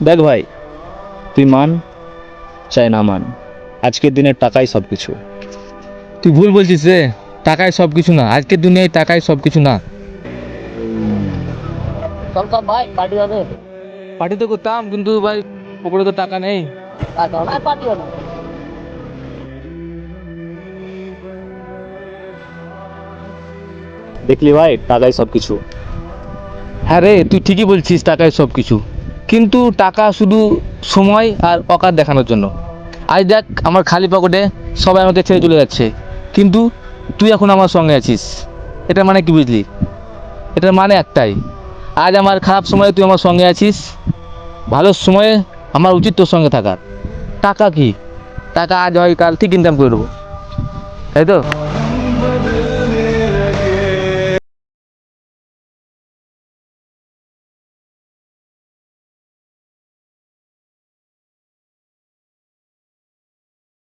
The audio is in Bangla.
দেখ ভাই, তুই মান চাই না মান, আজকের দিনের টাকাই সব কিছু। তুই ভুল বলছিস রে। টাকায় সব কিছু না, আজকের দুনিয়ায় টাকায় সব কিছু না। চল চল ভাই, পার্টি হবে। পার্টি তো করতাম, কিন্তু ভাই পকেটে তো টাকা নেই। পার্টি হবে। দেখলি ভাই, টাকাই সব কিছু। হ্যাঁ রে, তুই ঠিকই বলছিস, টাকায় সব কিছু। কিন্তু টাকা শুধু সময় আর অকাত দেখানোর জন্য। আজ দেখ, আমার খালি পকেটে সবাই আমাকে ছেড়ে চলে যাচ্ছে, কিন্তু তুই এখন আমার সঙ্গে আছিস। এটা মানে কি বুঝলি? এটার মানে একটাই, আজ আমার খারাপ সময়ে তুই আমার সঙ্গে আছিস, ভালো সময়ে আমার উচিত তোর সঙ্গে থাকার। টাকা কি, টাকা আজ হয় কাল ঠিক ইনকাম করে দেবো, তাই তো?